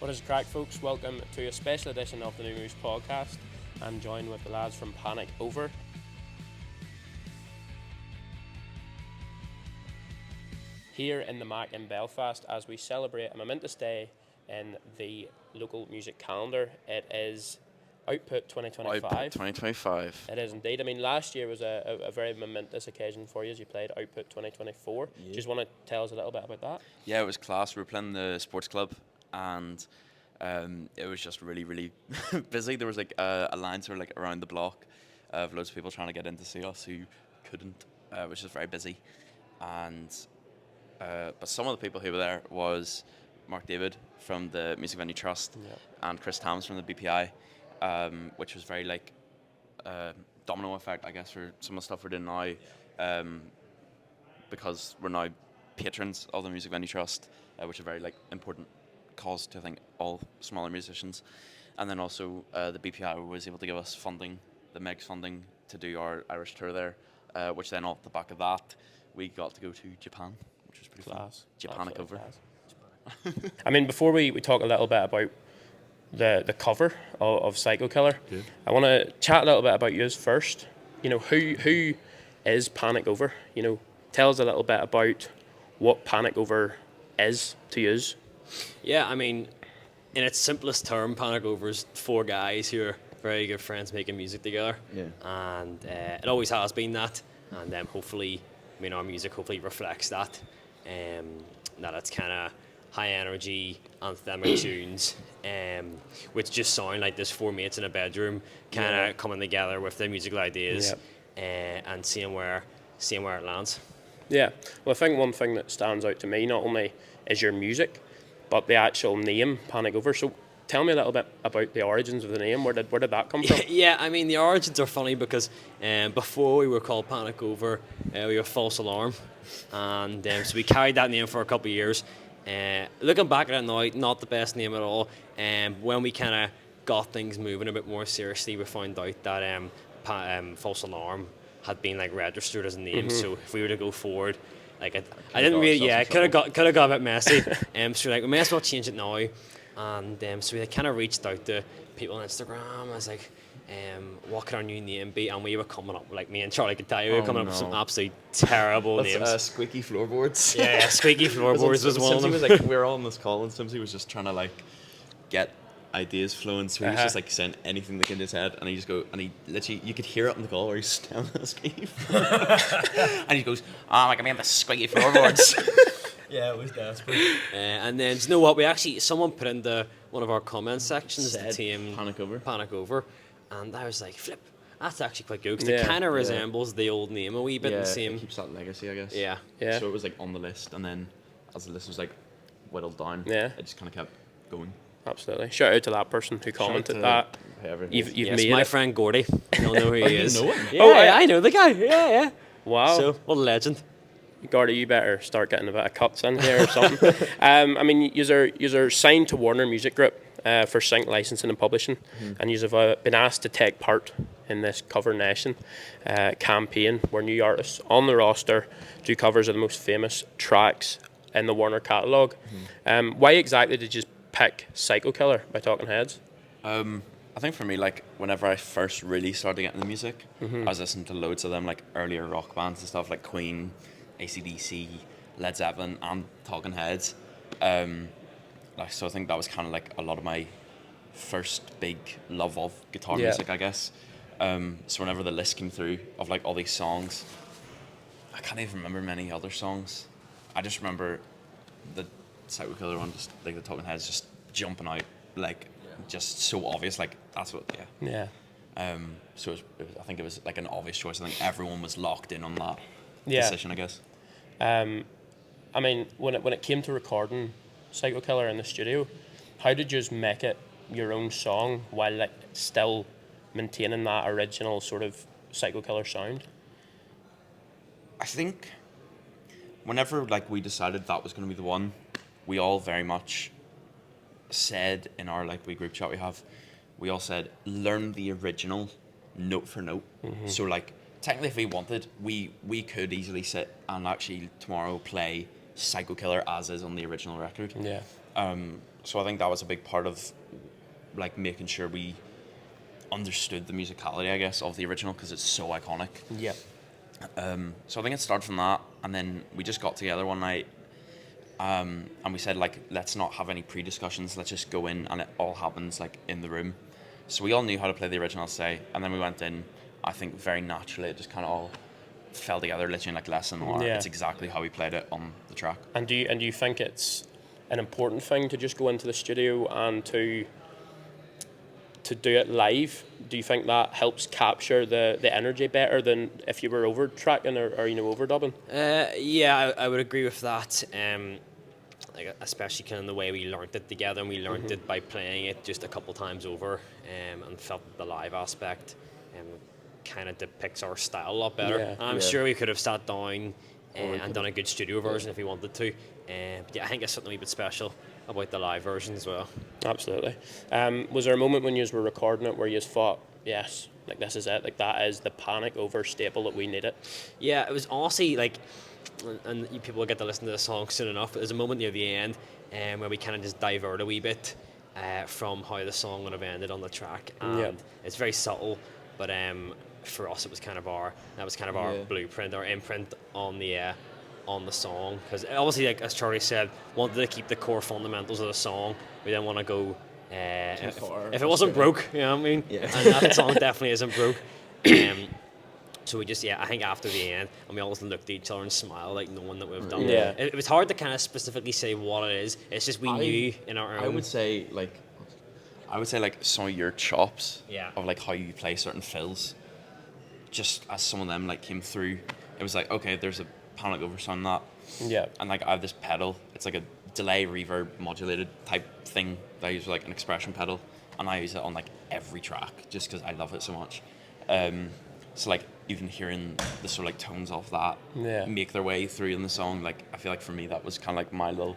What is the crack, folks? Welcome to a special edition of the NuMuze Podcast. I'm joined with the lads from Panic Over. Here in the Mac in Belfast as we celebrate a momentous day in the local music calendar. It is Output 2025. Output 2025. It is indeed. I mean, last year was a very momentous occasion for you as you played Output 2024. Yeah. Do you just want to tell us a little bit about that? Yeah, it was class. We were playing the sports club and it was just really, really busy. There was like a line sort of like around the block of loads of people trying to get in to see us who couldn't, which was very busy. And but some of the people who were there was Mark David from the Music Venue Trust and Chris Tams from the BPI, which was very like domino effect, I guess, for some of the stuff we're doing now, because we're now patrons of the Music Venue Trust, which is a very like important cause to I think all smaller musicians. And then also the BPI was able to give us funding, the MEGS funding, to do our Irish tour there, which then off the back of that we got to go to Japan, which was pretty Class. Japanic over. I mean, before we talk a little bit about the cover of Psycho Killer, I want to chat a little bit about yours first. You know, who is Panic Over? You know, tell us a little bit about what Panic Over is to yous. Yeah, I mean, in its simplest term, Panic Over is four guys who are very good friends making music together. Yeah. And it always has been that. And hopefully, I mean, our music hopefully reflects that. That it's kind of high energy, anthemic tunes, which just sound like there's four mates in a bedroom kind of coming together with their musical ideas and seeing where it lands. Yeah, well, I think one thing that stands out to me not only is your music, but the actual name, Panic Over. So tell me a little bit about the origins of the name. Where did that come from? Yeah, I mean, the origins are funny because before we were called Panic Over, we were False Alarm. And so we carried that name for a couple of years. Looking back at it now, not the best name at all. When we kind of got things moving a bit more seriously, we found out that False Alarm had been like registered as a name. So if we were to go forward, like I didn't really, it could have got a bit messy. So like we may as well change it now. And so we kind of reached out to people on Instagram. I was like, what could our new name be? And we were coming up, like me and Charlie could tell you, we were coming up with some absolutely terrible names. Squeaky Floorboards. Yeah, Squeaky Floorboards was one of them. Was like, we were all on this call and Simsy was just trying to like get ideas flowing, so he was just like saying anything that came to his head, and he just go, and he literally, you could hear it on the call where he's telling the squeaky and he goes, oh, like I mean the Squeaky Floorboards. Yeah, it was desperate. And then, do you know what? Someone put into one of our comment sections the team Panic Over, and I was like, flip, that's actually quite good because it kind of resembles the old name a wee bit. The same. It keeps that legacy, I guess. Yeah. So it was like on the list, and then as the list was like whittled down, it just kind of kept going. Absolutely. Shout out to that person who commented that. You've made my it. friend Gordy. You'll know who he is. You know him? Yeah, I know the guy. Yeah. Wow. So, what a legend. Gordy, you better start getting a bit of cuts in here or something. I mean, you're signed to Warner Music Group for sync licensing and publishing, and you've been asked to take part in this Cover Nation campaign where new artists on the roster do covers of the most famous tracks in the Warner catalogue. Why exactly did you pick Psycho Killer by Talking Heads? I think for me, like, whenever I first really started getting into music, I was listening to loads of them, like, earlier rock bands and stuff, like Queen, AC/DC, Led Zeppelin, and Talking Heads. So I think that was kind of, like, a lot of my first big love of guitar music, I guess. So whenever the list came through of, like, all these songs, I can't even remember many other songs. I just remember the Psycho Killer one, just like the Talking Heads, just jumping out, like just so obvious, like that's what. So I think it was like an obvious choice. I think everyone was locked in on that decision, I guess. I mean, when it came to recording Psycho Killer in the studio, how did you just make it your own song while like still maintaining that original sort of Psycho Killer sound? I think whenever like we decided that was going to be the one, we all very much said in our like wee group chat we all said learn the original note for note. So like technically if we wanted, we could easily sit and actually tomorrow play Psycho Killer as is on the original record. So I think that was a big part of like making sure we understood the musicality, I guess, of the original because it's so iconic. Yeah. So I think it started from that, and then we just got together one night, and we said like, let's not have any pre-discussions. Let's just go in, and it all happens like in the room. So we all knew how to play the original, say, and then we went in. I think very naturally, it just kind of all fell together, literally in like less than an hour. Yeah. It's exactly how we played it on the track. And do you think it's an important thing to just go into the studio and to do it live? Do you think that helps capture the energy better than if you were over tracking or overdubbing? Yeah, I would agree with that. Like especially kind of the way we learnt it together, and we learnt it by playing it just a couple times over, and felt the live aspect kind of depicts our style a lot better. Yeah. And I'm sure we could have sat down and done a good studio version if we wanted to. But yeah, I think it's something a wee bit special about the live version as well. Absolutely. Was there a moment when you were recording it where you thought, yes, like this is it, like that is the Panic Over staple that we needed? Yeah, it was honestly like, and you people will get to listen to the song soon enough. There's a moment near the end where we kind of just divert a wee bit from how the song would have ended on the track, and it's very subtle, but for us it was kind of our blueprint, our imprint on the song, because obviously, like as Charlie said, wanted to keep the core fundamentals of the song. We didn't want to go if it wasn't broke, you know what I mean? Yeah. And that song definitely isn't broke. So we just, I think after the end, and we always looked at each other and smiled, like knowing that we've done it. Yeah. It was hard to kind of specifically say what it is. It's just we knew in our own. I would say like some of your chops Yeah. of like how you play certain fills, just as some of them like came through, it was like, okay, there's a Panic Over sound that, Yeah. and like I have this pedal, it's like a delay reverb modulated type thing that I use like an expression pedal, and I use it on like every track just because I love it so much. So like even hearing the sort of like tones of that make their way through in the song, like I feel like for me that was kind of like my little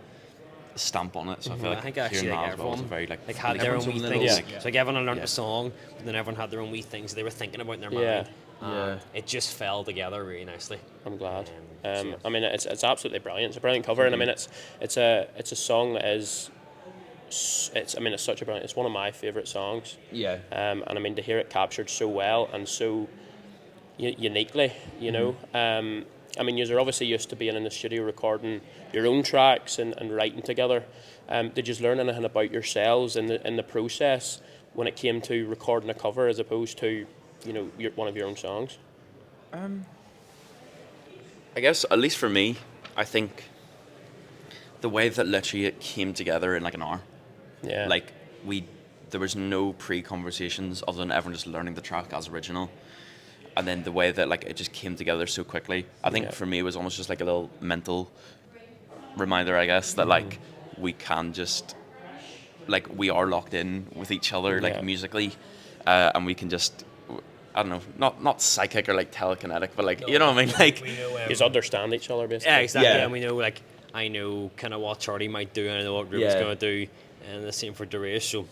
stamp on it. So I feel like I think actually hearing like that as well was everyone a very had really their own different wee little, things. like, So like everyone learned the song, but then everyone had their own wee things they were thinking about in their mind. Yeah. It just fell together really nicely. I'm glad. So- I mean, it's absolutely brilliant. It's a brilliant cover, and I mean, it's a song that is. It's such a brilliant. It's one of my favourite songs. Yeah. And I mean to hear it captured so well and so uniquely, you know. I mean, you're obviously used to being in the studio recording your own tracks and writing together. Did you learn anything about yourselves in the process when it came to recording a cover as opposed to, one of your own songs? I guess, at least for me, I think the way that literally it came together in like an hour. Yeah. Like, there was no pre-conversations other than everyone just learning the track as original. And then the way that like it just came together so quickly. I think for me it was almost just like a little mental reminder, I guess, that like we can just, like we are locked in with each other, like musically, and we can just, I don't know, not psychic or like telekinetic, but like, you know what I mean? Like, We know, you just understand each other, basically. yeah, exactly. Yeah. And we know, like, I know kind of what Charlie might do, and I know what Ruben's going to do, and the same for Derace. So,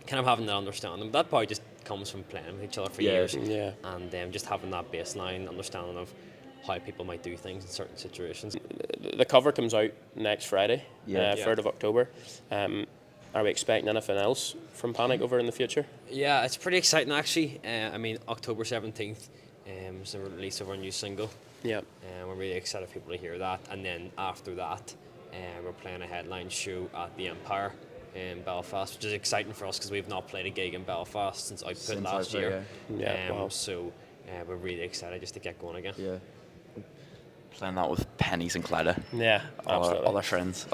kind of having that understanding. That probably just comes from playing with each other for years. Yeah. And just having that baseline understanding of how people might do things in certain situations. The cover comes out next Friday, Yeah. 3rd of October. Are we expecting anything else from Panic Over in the future? Yeah, it's pretty exciting actually. I mean, October 17th is the release of our new single. Yeah. And we're really excited for people to hear that. And then after that, we're playing a headline show at the Empire in Belfast, which is exciting for us because we've not played a gig in Belfast since Output last year. Yeah, wow. So we're really excited just to get going again. Yeah. playing that with Pennies and Clyda. Yeah, absolutely. Other friends.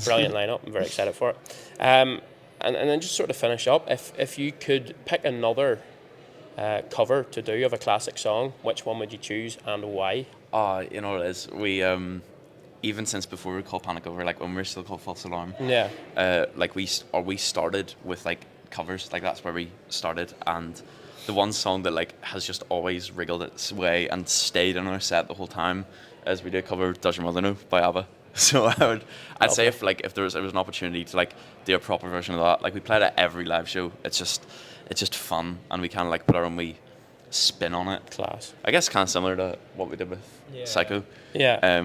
Brilliant lineup. I'm very excited for it. And then just sort of finish up, if you could pick another cover to do of a classic song, which one would you choose and why? You know what it is? We even since before we were called Panic Over, like when we were still called False Alarm. Yeah. Like we started with like covers, like that's where we started, and the one song that like has just always wriggled its way and stayed on our set the whole time is we did a cover of Does Your Mother Know by ABBA. So I'd say if there was an opportunity to like do a proper version of that, like we played at every live show, it's just fun, and we kind of like put our own wee spin on it. Class. I guess kind of similar to what we did with Psycho. Yeah.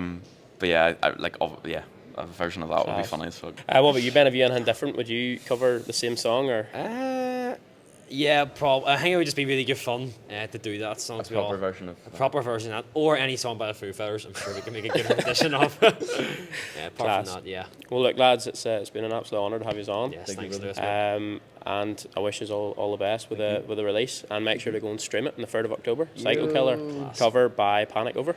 But yeah, a version of that would be Class. funny. So What about you, Ben? Have you anything different? Would you cover the same song or? Yeah, probably. I think it would just be really good fun to do that song. a proper version of Proper version of that, or any song by the Foo Fighters. I'm sure we can make a good rendition of. Apart Class. from that, yeah. Well, look, lads, it's been an absolute honour to have you on. Yes, Thank you, thanks, brother. Lewis. mate. And I wish you all the best with the release, and make sure to go and stream it on the 3rd of October. Psycho Killer, cover by Panic Over.